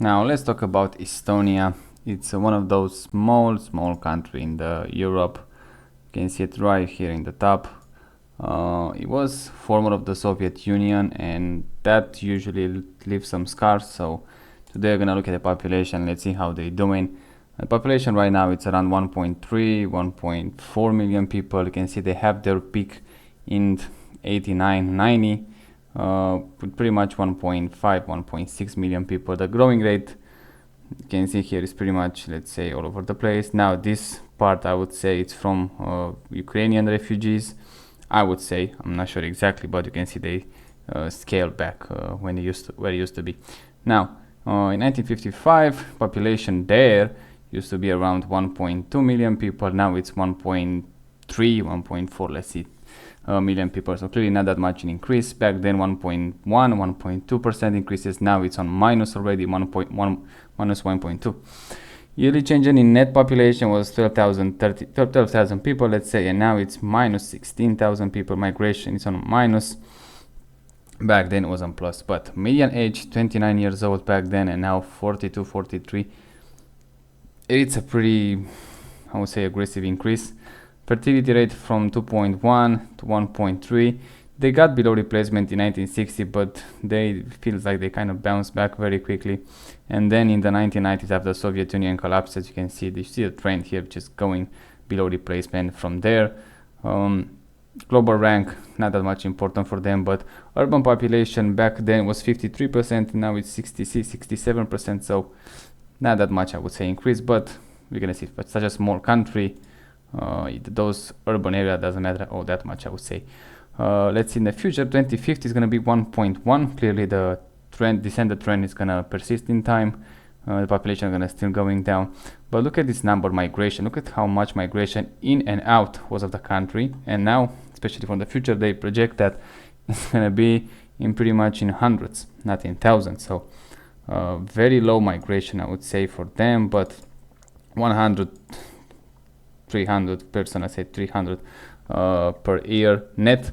Now let's talk about Estonia. It's one of those small country in the Europe. You can see it right here in the top. It was former of the Soviet Union, and that usually leaves some scars. So today we're gonna look at the population. Let's see how they're doing. The population right now it's around 1.3, 1.4 million people. You can see they have their peak in 89, 90. With pretty much 1.5, 1.6 million people. The growing rate you can see here is pretty much, let's say, all over the place. Now this part I would say it's from Ukrainian refugees. I would say, I'm not sure exactly, but you can see they scaled back where it used to be. Now in 1955 population there used to be around 1.2 million people. Now it's 1.3, 1.4, let's see, million people. So clearly not that much an increase. Back then 1.1, 1.2% increases. Now it's on minus already, 1.1 minus 1.2. Yearly change in net population was 12,000 people, let's say, and now it's minus 16,000 people. Migration is on minus. Back then it was on plus, but median age 29 years old back then, and now 42, 43. It's a pretty, I would say, aggressive increase. Fertility rate from 2.1 to 1.3. They got below replacement in 1960, but they feels like they kind of bounced back very quickly. And then in the 1990s, after the Soviet Union collapses, you can see a trend here just going below replacement from there. Global rank, not that much important for them, but urban population back then was 53%, now it's 66, 67%, so not that much, I would say, increase, but we're gonna see. But such a small country, those urban area doesn't matter all that much, I would say. Let's see in the future, 2050 is gonna be 1.1. Clearly the descended trend is gonna persist in time. The population is gonna still going down. But look at this number, migration. Look at how much migration in and out was of the country, and now, especially for the future, they project that it's gonna be in pretty much in hundreds, not in thousands. So very low migration, I would say, for them, but 100, 300 person, I say 300 per year net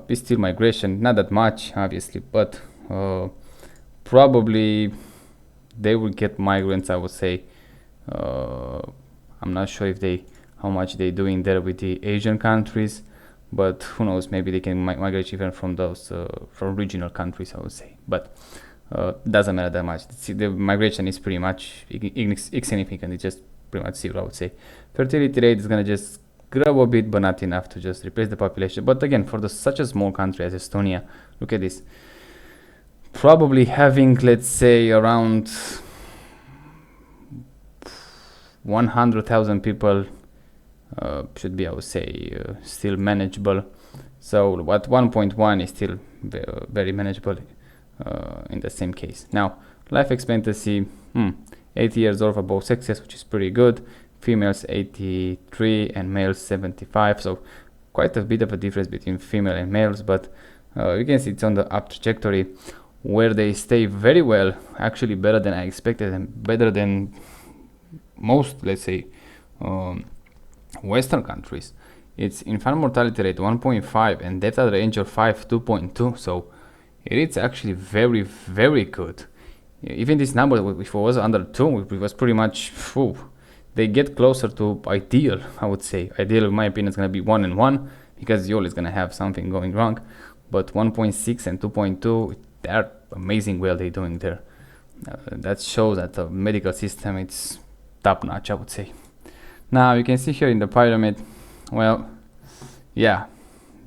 is still migration. Not that much, obviously, but probably they will get migrants, I would say. I'm not sure if how much they doing there with the Asian countries, but who knows, maybe they can migrate even from those from regional countries, I would say. But doesn't matter that much. See, the migration is pretty much insignificant. It's just pretty much zero, I would say. Fertility rate is gonna just grow a bit, but not enough to just replace the population. But again, for such a small country as Estonia, look at this. Probably having, let's say, around 100,000 people should be, I would say, still manageable. So what 1.1 is still very manageable in the same case. Now, life expectancy, 80 years old for both sexes, which is pretty good. Females 83 and males 75, so quite a bit of a difference between female and males, but you can see it's on the up trajectory, where they stay very well, actually better than I expected and better than most, let's say, Western countries. It's infant mortality rate 1.5 and death at range of 5, 2.2, so it's actually very, very good. Even this number, which was under 2, it was pretty much, they get closer to ideal, I would say. Ideal, in my opinion, is going to be 1 and 1, because you're always going to have something going wrong. But 1.6 and 2.2, they're amazing well they're doing there. That shows that the medical system, it's top notch, I would say. Now you can see here in the pyramid, well, yeah,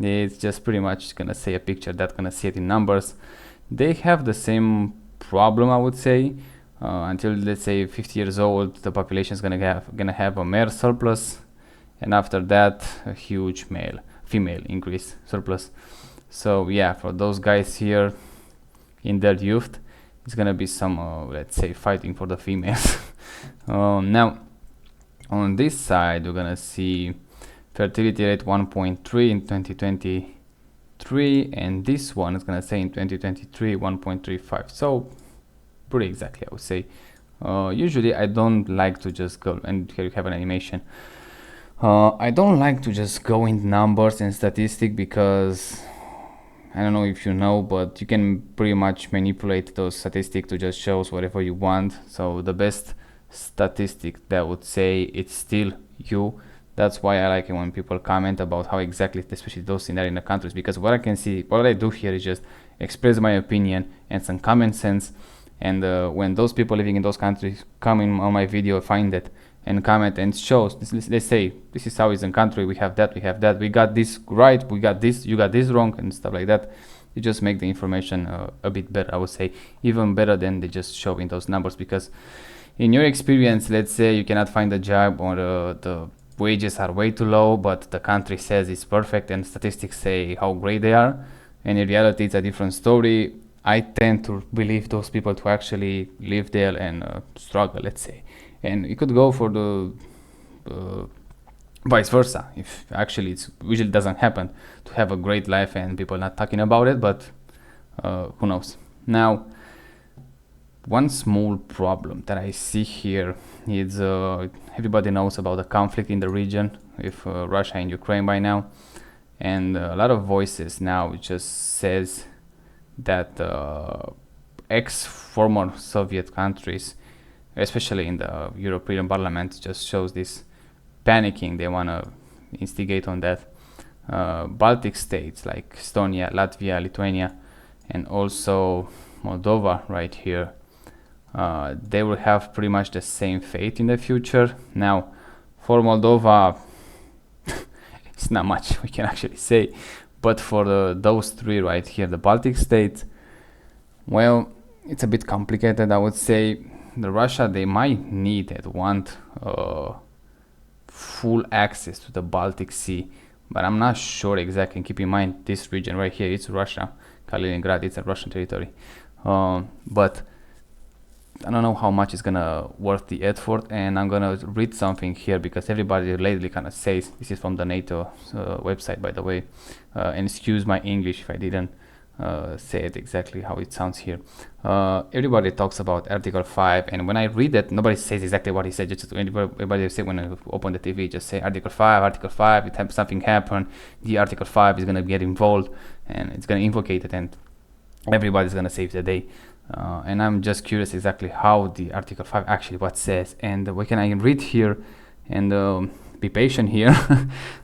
it's just pretty much gonna say a picture that's gonna see it in numbers. They have the same problem, I would say, until, let's say, 50 years old. The population is gonna have a male surplus, and after that a huge female increase surplus. So yeah, for those guys here in their youth, it's gonna be some let's say, fighting for the females. Now on this side, we're gonna see fertility rate 1.3 in 2023, and this one is gonna say in 2023 1.35. So pretty exactly, I would say. Usually I don't like to just go, and here you have an animation. I don't like to just go in numbers and statistic, because I don't know if you know, but you can pretty much manipulate those statistics to just shows whatever you want. So the best statistic that would say it's still you. That's why I like it when people comment about how exactly, especially those in the countries, because what I can see, what I do here is just express my opinion and some common sense. And when those people living in those countries come in on my video, find that and comment and shows, they say this is how it's in country, we have that, we got this right, we got this, you got this wrong, and stuff like that. You just make the information a bit better, I would say, even better than they just show in those numbers. Because in your experience, let's say you cannot find a job, or the wages are way too low, but the country says it's perfect and statistics say how great they are, and in reality it's a different story. I tend to believe those people to actually live there and struggle, let's say. And it could go for the vice versa, if actually it usually doesn't happen to have a great life and people not talking about it, but who knows. Now, one small problem that I see here is everybody knows about the conflict in the region with Russia and Ukraine by now, and a lot of voices now just says that ex-former Soviet countries, especially in the European Parliament, just shows this panicking. They want to instigate on that. Baltic states like Estonia, Latvia, Lithuania, and also Moldova right here, they will have pretty much the same fate in the future. Now, for Moldova, it's not much we can actually say, but for those three right here, the Baltic states, well, it's a bit complicated, I would say. The Russia, they might need and want full access to the Baltic Sea, but I'm not sure exactly. And keep in mind, this region right here, it's Russia. Kaliningrad, it's a Russian territory. But I don't know how much it's gonna worth the effort, and I'm gonna read something here because everybody lately kind of says, this is from the NATO website, by the way, and excuse my English if I didn't say it exactly how it sounds here. Everybody talks about Article 5, and when I read it, nobody says exactly what he said. Just everybody say, when I open the TV, just say Article 5, something happened, the Article 5 is gonna get involved, and it's gonna invocate it, and everybody's gonna save the day. And I'm just curious exactly how the Article 5 actually what says, and what can I read here, and be patient here.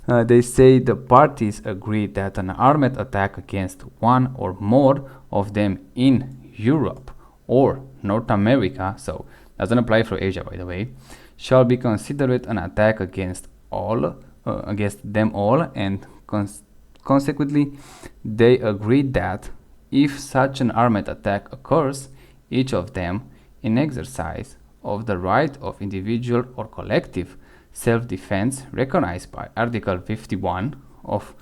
They say the parties agree that an armed attack against one or more of them in Europe or North America, so doesn't apply for Asia, by the way, shall be considered an attack against them all, and consequently they agree that if such an armed attack occurs, each of them, in exercise of the right of individual or collective self-defense recognized by Article 51 of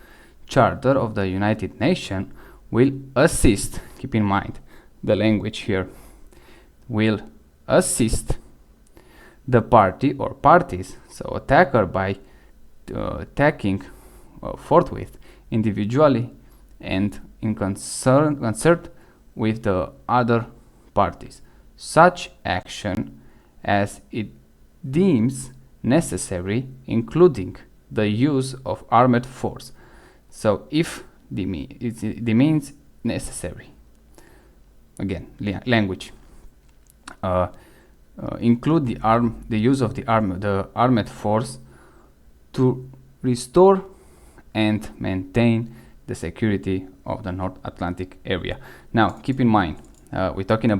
Charter of the United Nations, will assist, keep in mind the language here, will assist the party or parties, so attacker, by attacking forthwith, individually, and in concert with the other parties, such action as it deems necessary, including the use of armed force. So if it means necessary, again, language, include the use of the armed force to restore and maintain the security of the North Atlantic area. Now, keep in mind, we're talking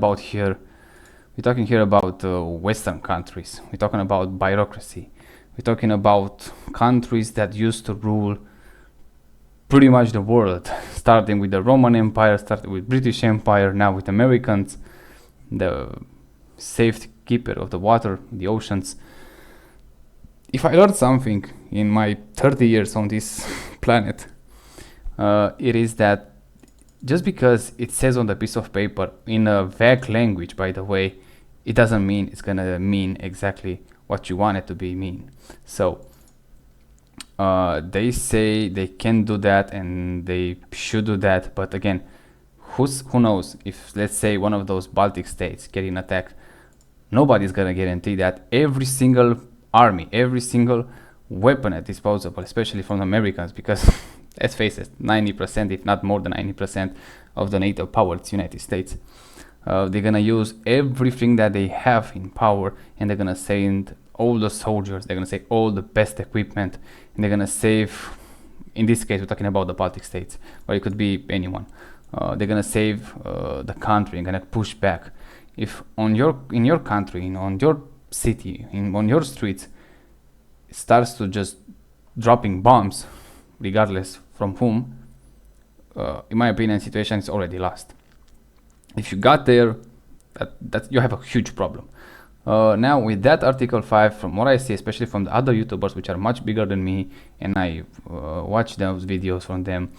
here about Western countries. We're talking about bureaucracy. We're talking about countries that used to rule pretty much the world, starting with the Roman Empire, starting with British Empire, now with Americans, the safekeeper of the water, the oceans. If I learned something in my 30 years on this planet, it is that just because it says on the piece of paper in a vague language, by the way, it doesn't mean it's gonna mean exactly what you want it to be mean. So they say they can do that and they should do that, but again, who knows if, let's say, one of those Baltic states getting attacked, nobody's gonna guarantee that every single army, every single weapon at disposal, especially from the Americans, because let's face it, 90%, if not more than 90% of the NATO power, it's United States. They're gonna use everything that they have in power, and they're gonna send all the soldiers, they're gonna save all the best equipment, and they're gonna save, in this case we're talking about the Baltic states, but it could be anyone. They're gonna save the country and gonna push back. If in your country, on your city, on your streets, it starts to just dropping bombs, regardless from whom, in my opinion, situation is already lost. If you got there, that you have a huge problem. Now with that Article 5, from what I see, especially from the other YouTubers which are much bigger than me, and I watch those videos from them,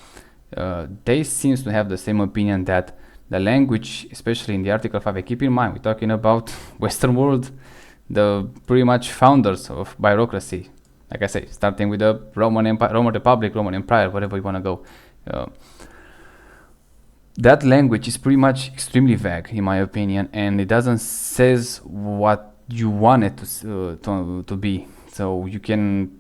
they seems to have the same opinion that the language, especially in the Article 5, keep in mind, we're talking about Western world, the pretty much founders of bureaucracy, like I say, starting with the Roman Empire, Roman Republic, Roman Empire, wherever you want to go. That language is pretty much extremely vague, in my opinion, and it doesn't says what you want it to be. So you can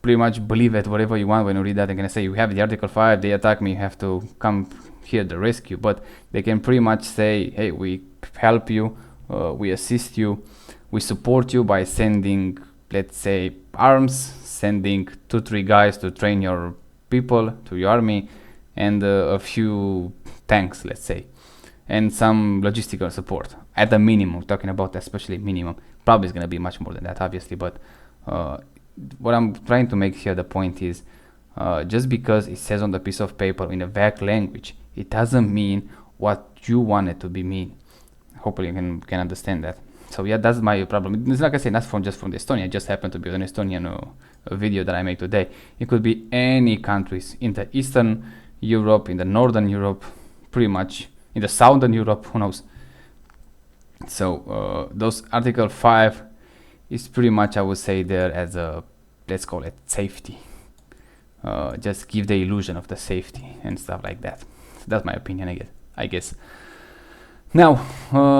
pretty much believe it whatever you want when you read that. They're gonna say you have the Article 5, they attack me, you have to come here to rescue. But they can pretty much say, hey, we help you, we assist you, we support you by sending, let's say, arms, sending 2-3 guys to train your people, to your army, and a few tanks, let's say, and some logistical support at the minimum. Talking about especially minimum, probably is going to be much more than that, obviously, but what I'm trying to make here, the point is, just because it says on the piece of paper in a vague language, it doesn't mean what you want it to be mean. Hopefully you can understand that. So yeah, that's my problem. It's like I say, not just from Estonia. It just happened to be an Estonian video that I made today. It could be any countries in the Eastern Europe, in the Northern Europe, pretty much in the Southern Europe, who knows. So those Article 5 is pretty much, I would say, there as a, let's call it, safety. Just give the illusion of the safety and stuff like that. So that's my opinion, I guess. Now,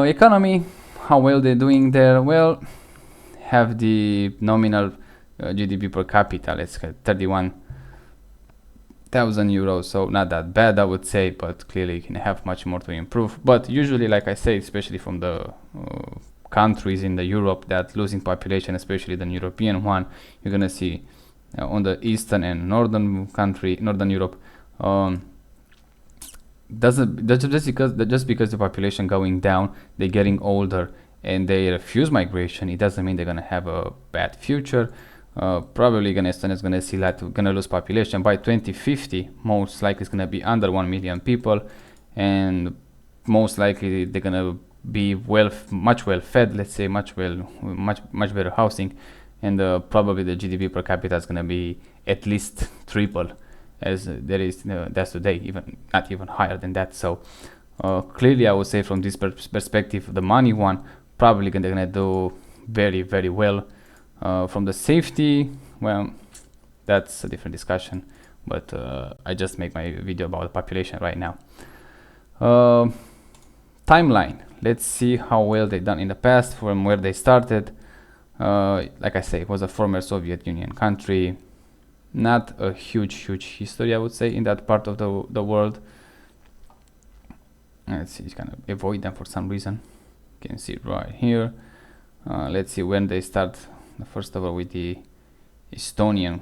economy, how well they're doing there? Well, have the nominal GDP per capita, let's say 31,000 euros, so not that bad, I would say, but clearly you can have much more to improve. But usually, like I say, especially from the countries in the Europe that losing population, especially the European one, you're gonna see on the Eastern and Northern Europe, just because the population going down, they're getting older and they refuse migration, it doesn't mean they're gonna have a bad future. Probably Estonia is gonna see that gonna lose population by 2050. Most likely it's gonna be under 1 million people, and most likely they're gonna be much well fed, let's say, much better housing, and probably the GDP per capita is gonna be at least triple as there is that's today, even not even higher than that. So clearly, I would say from this perspective, the money one probably gonna do very, very well. From the safety, well, that's a different discussion, but I just make my video about the population right now. Timeline, let's see how well they done in the past from where they started. Like I say, it was a former Soviet Union country, not a huge history, I would say, in that part of the world. Let's see, it's gonna avoid them for some reason. You can see it right here. Let's see when they start. First of all, with the Estonian.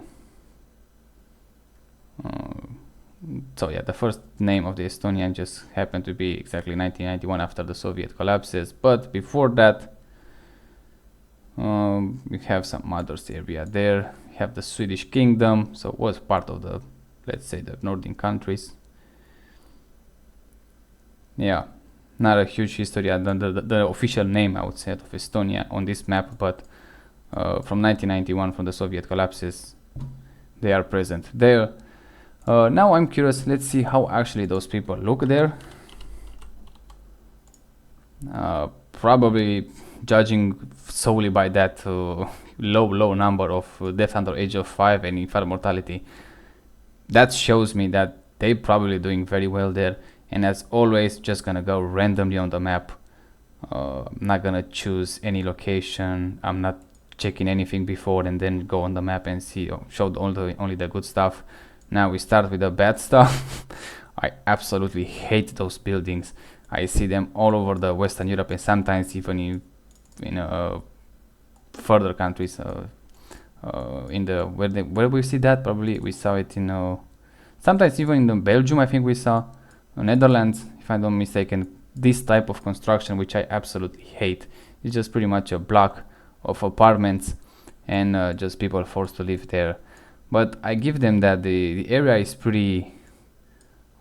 So yeah, the first name of the Estonian just happened to be exactly 1991 after the Soviet collapses. But before that, we have some Mother's area there. We have the Swedish Kingdom, so it was part of the, let's say, the Nordic countries. Yeah, not a huge history. The official name, I would say, of Estonia on this map, but from 1991, from the Soviet collapses, they are present there. Now I'm curious, let's see how actually those people look there. Probably judging solely by that low number of deaths under age of 5 and infant mortality, that shows me that they probably doing very well there. And as always, just gonna go randomly on the map. I'm not gonna choose any location. I'm not checking anything before and then go on the map and see, show only the good stuff. Now we start with the bad stuff. I absolutely hate those buildings. I see them all over the Western Europe and sometimes even in further countries. In the where we see that, probably we saw it in sometimes even in the Belgium. I think we saw Netherlands, if I'm not mistaken. This type of construction, which I absolutely hate, is just pretty much a block of apartments and just people forced to live there. But I give them that the area is pretty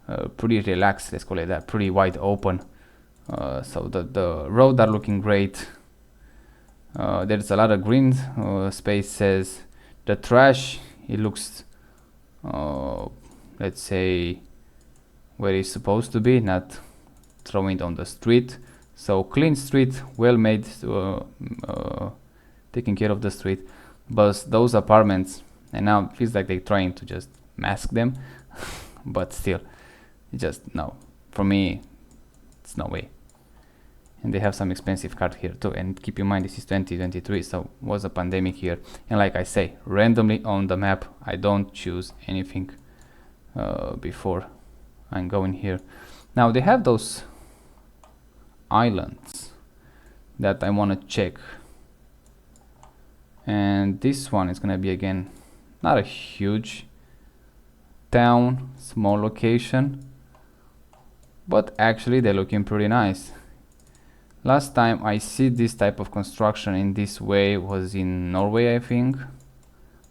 relaxed, let's call it that, pretty wide open. So the roads are looking great. There's a lot of green spaces. The trash, it looks let's say where it's supposed to be, not throwing it on the street. So clean street, well made, taking care of the street. But those apartments, and now it feels like they're trying to just mask them, but still, it's just no. For me, it's no way. And they have some expensive cars here too. And keep in mind, this is 2023, so was a pandemic here. And like I say, randomly on the map, I don't choose anything before I'm going here. Now they have those islands that I want to check. And this one is gonna be again not a huge town, small location, but actually they're looking pretty nice. Last time I see this type of construction in this way was in Norway, I think,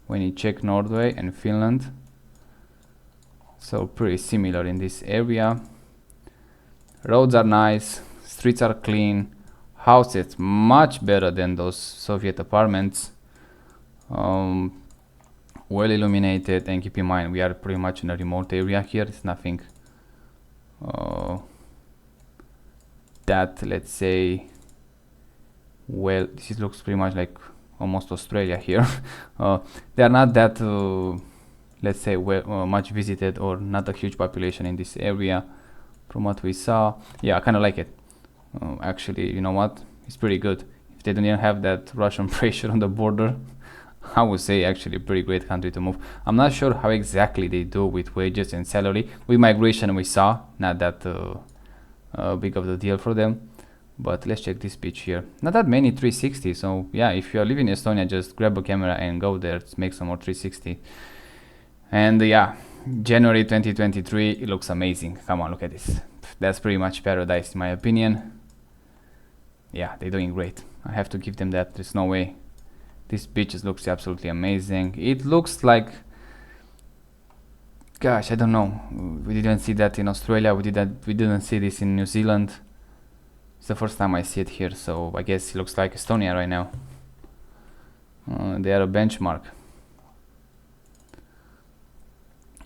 when you check Norway and Finland. So pretty similar in this area. Roads are nice, streets are clean, houses much better than those Soviet apartments. Well illuminated, and keep in mind we are pretty much in a remote area here. It's nothing that, let's say, well, this looks pretty much like almost Australia here. They are not that let's say well, much visited, or not a huge population in this area from what we saw. Yeah, I kind of like it. Actually, you know what, it's pretty good. If they don't even have that Russian pressure on the border, I would say actually a pretty great country to move. I'm not sure how exactly they do with wages and salary. With migration we saw, not that big of the deal for them. But let's check this beach here. Not that many 360, so yeah, if you are living in Estonia, just grab a camera and go there to make some more 360. And yeah, January 2023, it looks amazing. Come on, look at this. That's pretty much paradise in my opinion. Yeah, they're doing great. I have to give them that. There's no way. This beach looks absolutely amazing. It looks like, gosh, I don't know. We didn't see that in Australia. We didn't see this in New Zealand. It's the first time I see it here, so I guess it looks like Estonia right now. They are a benchmark.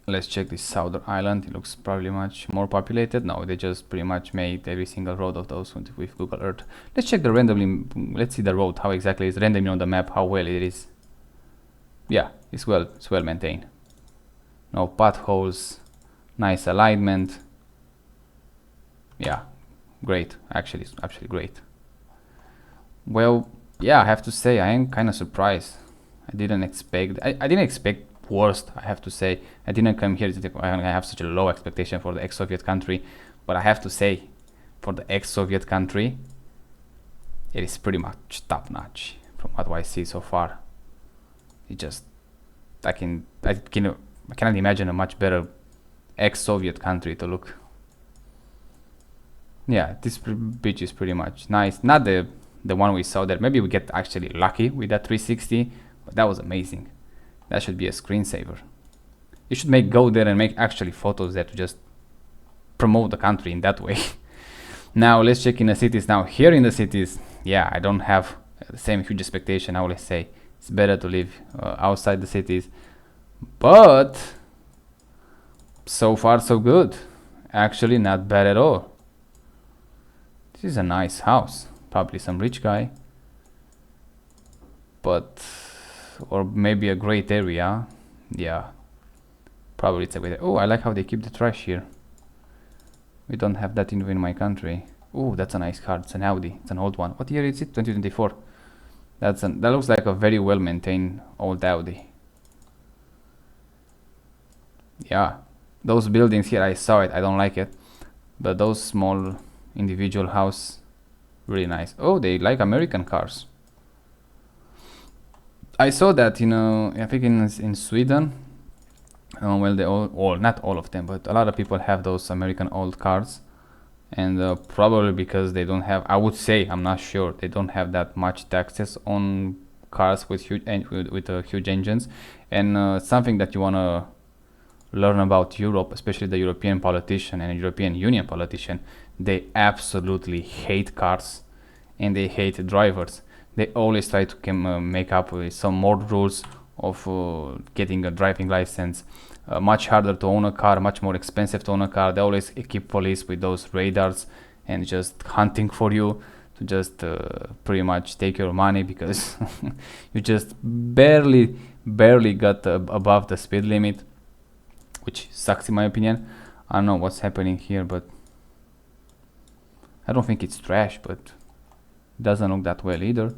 Let's check this southern island. It looks probably much more populated. No, they just pretty much made every single road of those with Google Earth. Let's check the randomly. Let's see the road, how exactly it's randomly on the map, how well it is. Yeah, it's well maintained. No potholes, nice alignment. Yeah, great. Actually, it's actually great. Well, yeah, I have to say I am kind of surprised. I didn't expect. I didn't expect worst, I have to say. I didn't come here to I have such a low expectation for the ex-Soviet country, but I have to say, for the ex-Soviet country, it is pretty much top-notch from what I see so far. It just, I cannot imagine a much better ex-Soviet country to look. Yeah, this beach is pretty much nice. Not the one we saw there. Maybe we get actually lucky with that 360, but that was amazing. That should be a screensaver. You should go there and make actually photos there to just promote the country in that way. Now let's check in the cities. Now here in the cities, yeah, I don't have the same huge expectation. I will say it's better to live outside the cities, but so far so good. Actually, not bad at all. This is a nice house. Probably some rich guy, but or maybe a great area. Yeah, probably it's a great. Oh, I like how they keep the trash here. We don't have that in my country. Oh, that's a nice car. It's an Audi. It's an old one. What year is it? 2024. That looks like a very well maintained old Audi. Yeah, those buildings here, I saw it, I don't like it, but those small individual house, really nice. Oh, they like American cars. I saw that, I think in Sweden. Well, they all, not all of them, but a lot of people have those American old cars, and probably because they don't have, I would say, I'm not sure, they don't have that much taxes on cars with huge engines. And something that you wanna learn about Europe, especially the European politician and European Union politician, they absolutely hate cars and they hate drivers. They always try to make up with some more rules of getting a driving license. Much harder to own a car, much more expensive to own a car. They always equip police with those radars and just hunting for you to just pretty much take your money because you just barely got above the speed limit, which sucks in my opinion. I don't know what's happening here, but I don't think it's trash, but it doesn't look that well either.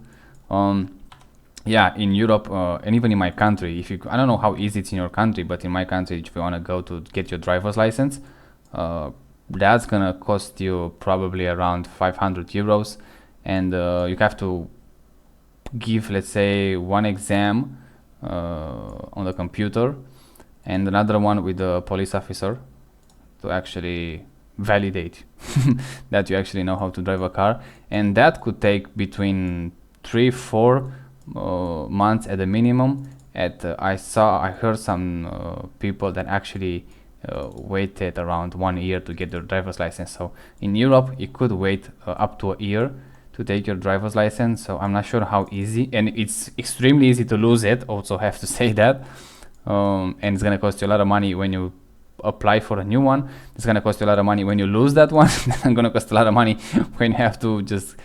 Yeah, in Europe and even in my country, if you, I don't know how easy it's in your country, but in my country, if you want to go to get your driver's license, that's gonna cost you probably around 500 euros, and you have to give, let's say, one exam on the computer and another one with the police officer to actually validate that you actually know how to drive a car, and that could take between 3-4 months at the minimum. I heard some people that actually waited around 1 year to get their driver's license. So in Europe you could wait up to a year to take your driver's license. So I'm not sure how easy, and it's extremely easy to lose it, also have to say that. And it's gonna cost you a lot of money when you apply for a new one. It's gonna cost you a lot of money when you lose that one. It's gonna cost a lot of money when you have to just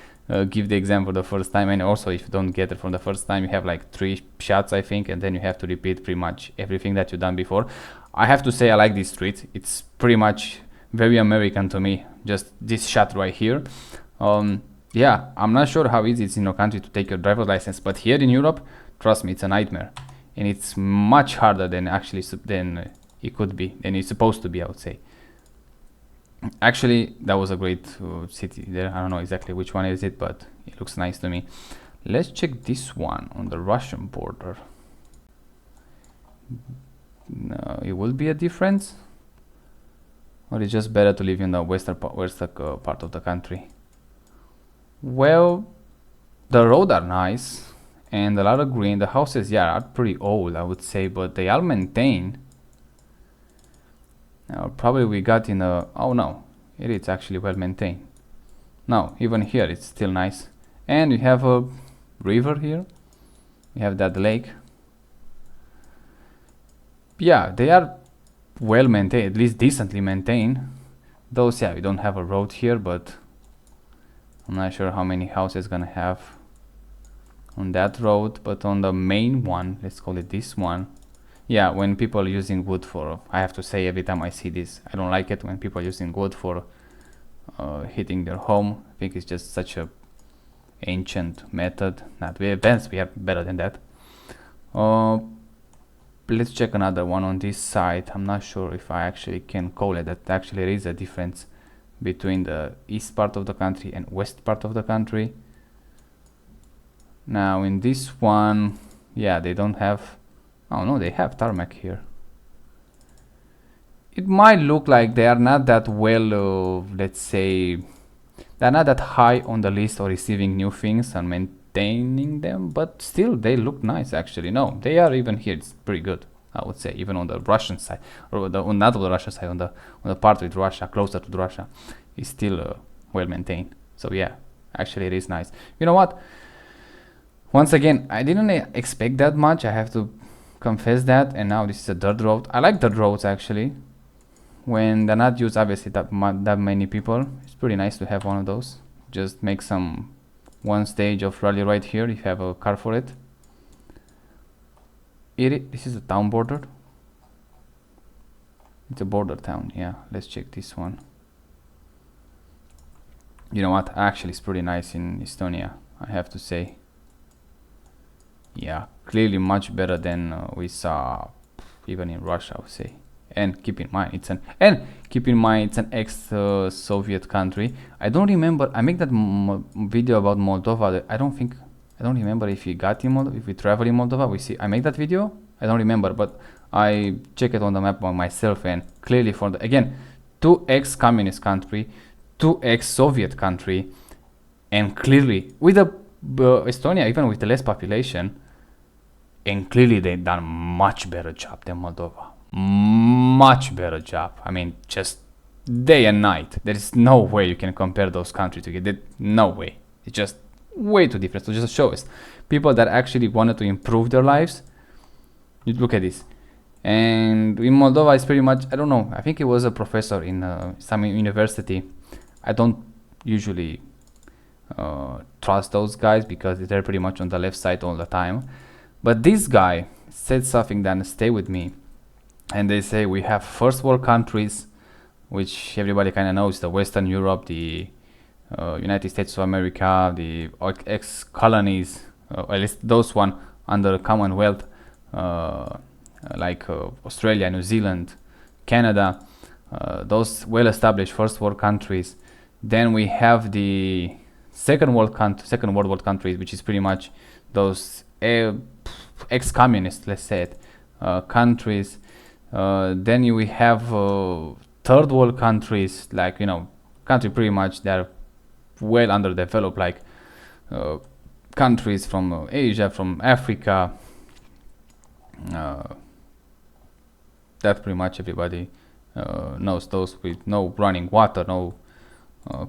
give the exam for the first time. And also, if you don't get it from the first time, you have like 3 shots, I think, and then you have to repeat pretty much everything that you've done before. I have to say I like this street. It's pretty much very American to me, just this shot right here. Yeah, I'm not sure how easy it's in your country to take your driver's license, but here in Europe, trust me, it's a nightmare, and it's much harder than actually than it could be, than it's supposed to be, I would say. Actually, that was a great city there. I don't know exactly which one is it, but it looks nice to me. Let's check this one on the Russian border. No, it will be a difference, or it's just better to live in the western part of the country. Well, the roads are nice and a lot of green. The houses, yeah, are pretty old, I would say, but they are maintained. Probably we got in a, oh no, it is actually well maintained. No, even here it's still nice. And we have a river here. We have that lake. Yeah, they are well maintained, at least decently maintained. Those, yeah, we don't have a road here, but I'm not sure how many houses gonna have on that road. But on the main one, let's call it this one, yeah, when people are using wood for, I have to say every time I see this, I don't like it when people are using wood for heating their home. I think it's just such a ancient method. Not we advanced, we are better than that. Let's check another one on this side. I'm not sure if I actually can call it that. Actually, there is a difference between the east part of the country and west part of the country. Now in this one, yeah, they don't have, oh no, they have tarmac here. It might look like they are not that well, let's say, they're not that high on the list of receiving new things and maintaining them, but still they look nice actually. No, they are, even here it's pretty good, I would say, even on the Russian side, or not on the Russian side, on the part with Russia, closer to Russia, is still well maintained. So yeah, actually it is nice. You know what? Once again, I didn't expect that much, I have to confess that, and now this is a dirt road. I like dirt roads actually. When they're not used obviously that many people, it's pretty nice to have one of those. Just make one stage of rally right here if you have a car for it. This is a town border. It's a border town, yeah. Let's check this one. You know what? Actually, it's pretty nice in Estonia, I have to say. Yeah, clearly much better than we saw even in Russia, I would say. And keep in mind it's an ex-Soviet country. I don't remember. I make that video about Moldova. I don't remember if we got in Moldova, if we travel in Moldova. I make that video. I don't remember, but I check it on the map by myself, and clearly again, 2 ex-communist country, 2 ex-Soviet country, and clearly with Estonia, even with the less population, and clearly they've done much better job than Moldova. Much better job. I mean, just day and night. There is no way you can compare those countries together. No way. It's just way too different. So just show us people that actually wanted to improve their lives. You look at this. And in Moldova, it's pretty much, I don't know, I think it was a professor in some university. I don't usually trust those guys because they're pretty much on the left side all the time. But this guy said something that stayed with me. And they say we have first world countries, which everybody kind of knows, the Western Europe, the United States of America, the ex-colonies, at least those one under Commonwealth, like Australia, New Zealand, Canada, those well-established first world countries. Then we have the second world world countries, which is pretty much those ex-communist, let's say it, countries. Then we have third world countries, like, country pretty much they're well underdeveloped, like countries from Asia, from Africa. That pretty much everybody knows those, with no running water, no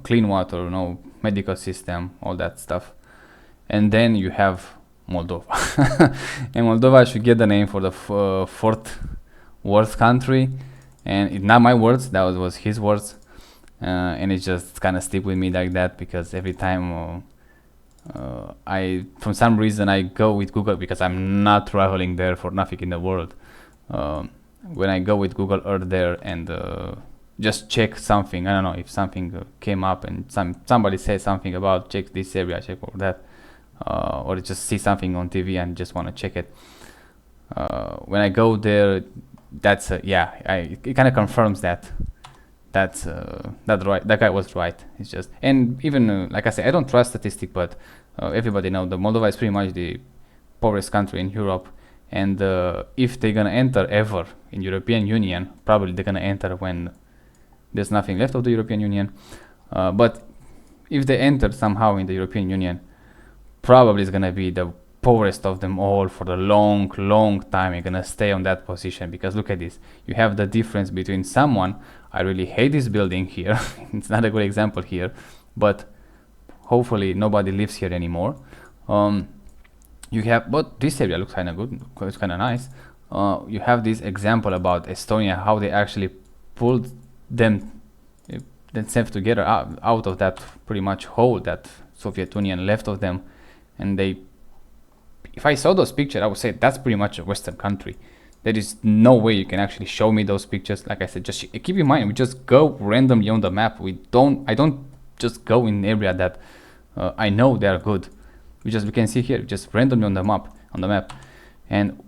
clean water, no medical system, all that stuff. And then you have Moldova. And Moldova should get the name for the fourth worst country, and it's not my words, that was his words, and it just kind of stick with me like that, because every time I, for some reason, I go with Google, because I'm not traveling there for nothing in the world. When I go with Google Earth there and just check something, I don't know if something came up and somebody says something about check this area, check for that, or just see something on TV and just want to check it. When I go there, that's it kind of confirms that right, that guy was right. It's just, and even like I say, I don't trust statistics, but everybody know the Moldova is pretty much the poorest country in Europe, and if they're gonna enter ever in European Union, probably they're gonna enter when there's nothing left of the European Union. But if they enter somehow in the European Union, probably it's gonna be the poorest of them all for the long time. You're gonna stay on that position, because look at this, you have the difference between someone, I really hate this building here, it's not a good example here, but hopefully nobody lives here anymore. You have, but this area looks kind of good, it's kind of nice. You have this example about Estonia, how they actually pulled themselves together out of that pretty much hole that Soviet Union left of them, and they, if I saw those pictures, I would say that's pretty much a Western country. There is no way you can actually show me those pictures. Like I said, just keep in mind, we just go randomly on the map. I don't just go in area that I know they are good. We can see here, just randomly on the map. And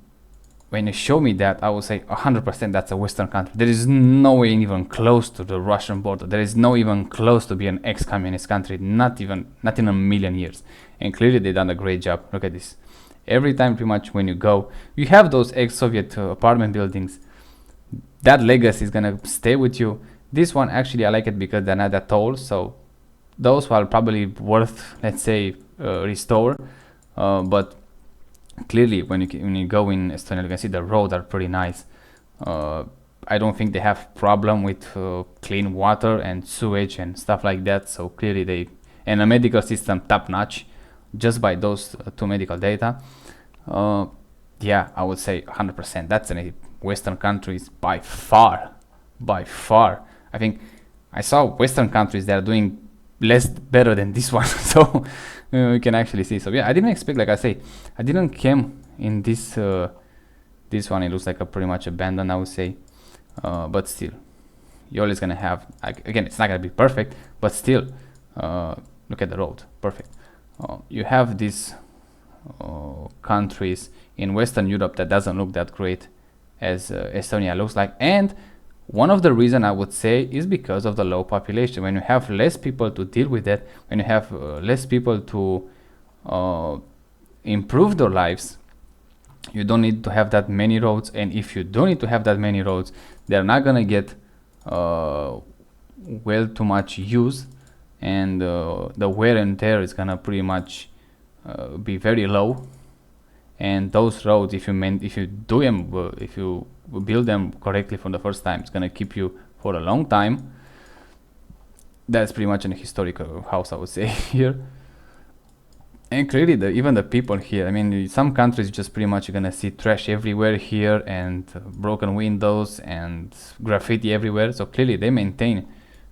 when you show me that, I will say 100% that's a Western country. There is no way even close to the Russian border. There is no even close to be an ex-communist country. Not in a million years. And clearly they done a great job. Look at this. Every time pretty much when you go, you have those ex-Soviet apartment buildings. That legacy is gonna stay with you. This one actually I like it because they're not that tall, so those are probably worth, let's say, restore. But clearly when you go in Estonia, you can see the roads are pretty nice. I don't think they have problem with clean water and sewage and stuff like that, so clearly and a medical system top notch, just by those two medical data. I would say 100% that's in a Western countries by far. I think I saw Western countries that are doing better than this one. So you can actually see. So I didn't expect, like I say, I didn't came in this this one. It looks like a pretty much abandoned, I would say, but still you're always gonna have, again, it's not gonna be perfect, but still look at the road, perfect. You have these countries in Western Europe that doesn't look that great, as Estonia looks like. And one of the reason I would say is because of the low population. When you have less people to deal with that, when you have less people to improve their lives, you don't need to have that many roads. And if you don't need to have that many roads, they're not gonna get well too much use, and the wear and tear is gonna pretty much be very low. And those roads, if you do them, if you build them correctly from the first time, it's gonna keep you for a long time. That's pretty much an historical house, I would say here. And clearly, even the people here, I mean, in some countries just pretty much you're gonna see trash everywhere here, and broken windows and graffiti everywhere. So clearly they maintain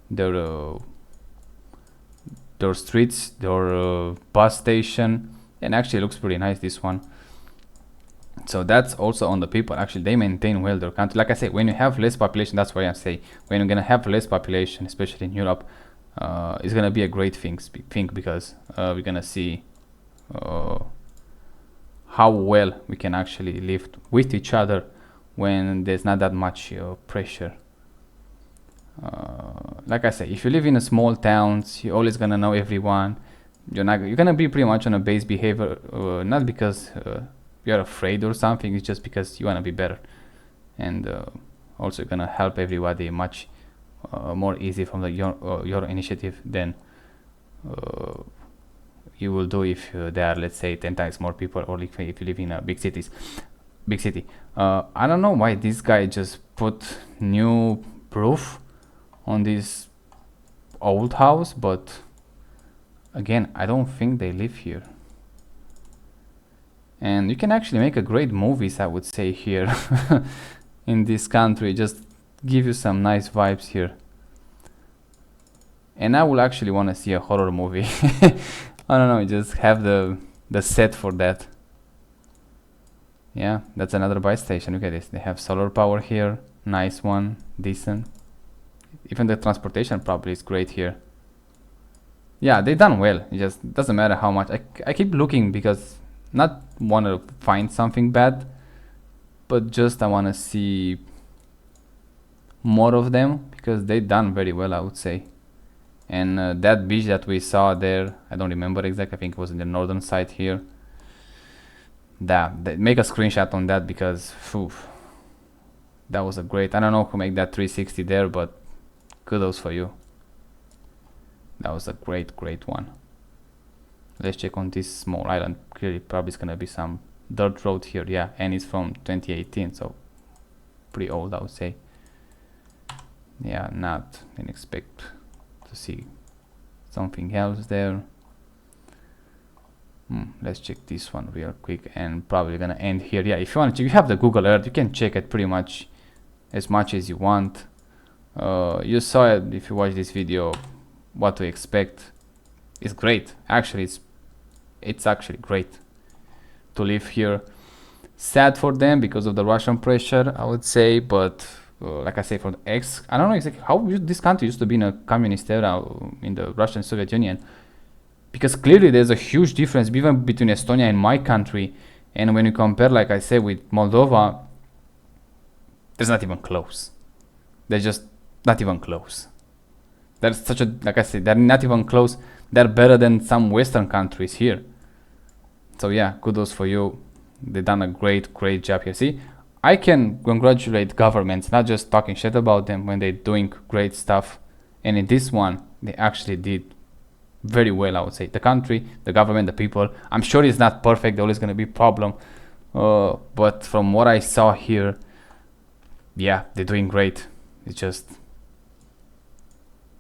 their streets, their bus station, and actually it looks pretty nice, this one. So that's also on the people. Actually, they maintain well their country. Like I say, when you have less population, that's why I say when you're gonna have less population, especially in Europe, it's gonna be a great thing because we're gonna see how well we can actually live with each other when there's not that much pressure. Like I say, if you live in a small towns, you're always gonna know everyone. You're gonna be pretty much on a base behavior, not because you're afraid or something. It's just because you wanna be better, and also gonna help everybody much more easy from your initiative than you will do if there are, let's say, 10 times more people, or if you live in a big city. I don't know why this guy just put new roof on this old house, but again, I don't think they live here. And you can actually make a great movies, I would say, here in this country. Just give you some nice vibes here. And I will actually want to see a horror movie. I don't know, just have the set for that. Yeah, that's another buy station. Look at this. They have solar power here. Nice one, decent. Even the transportation probably is great here. Yeah, they done well. It just doesn't matter how much. I keep looking because not want to find something bad, but just I want to see more of them because they done very well, I would say. And that beach that we saw there, I don't remember exactly, I think it was in the northern side here. Make a screenshot on that because phew, that was a great, I don't know who made that 360 there, but kudos for you. That was a great one. Let's check on this small island. Clearly probably it's gonna be some dirt road here. Yeah, and it's from 2018, so pretty old, I would say. Yeah, didn't expect to see something else there. Let's check this one real quick, and probably gonna end here. Yeah, if you want to check, you have the Google Earth, you can check it pretty much as you want. You saw it if you watch this video, what to expect. It's great. Actually, it's actually great to live here. Sad for them because of the Russian pressure, I would say, but like I say, for the I don't know exactly how this country used to be in a communist era in the Russian Soviet Union, because clearly there's a huge difference even between Estonia and my country, and when you compare, like I say, with Moldova, there's not even close. They're just not even close. There's such a, like I said, they're not even close. They're better than some Western countries here. So yeah, kudos for you. They've done a great job here. See, I can congratulate governments, not just talking shit about them when they're doing great stuff. And in this one, they actually did very well, I would say. The country, the government, the people. I'm sure it's not perfect. There always going to be problem. But from what I saw here, yeah, they're doing great. It's just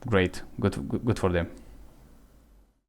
great. Good for them.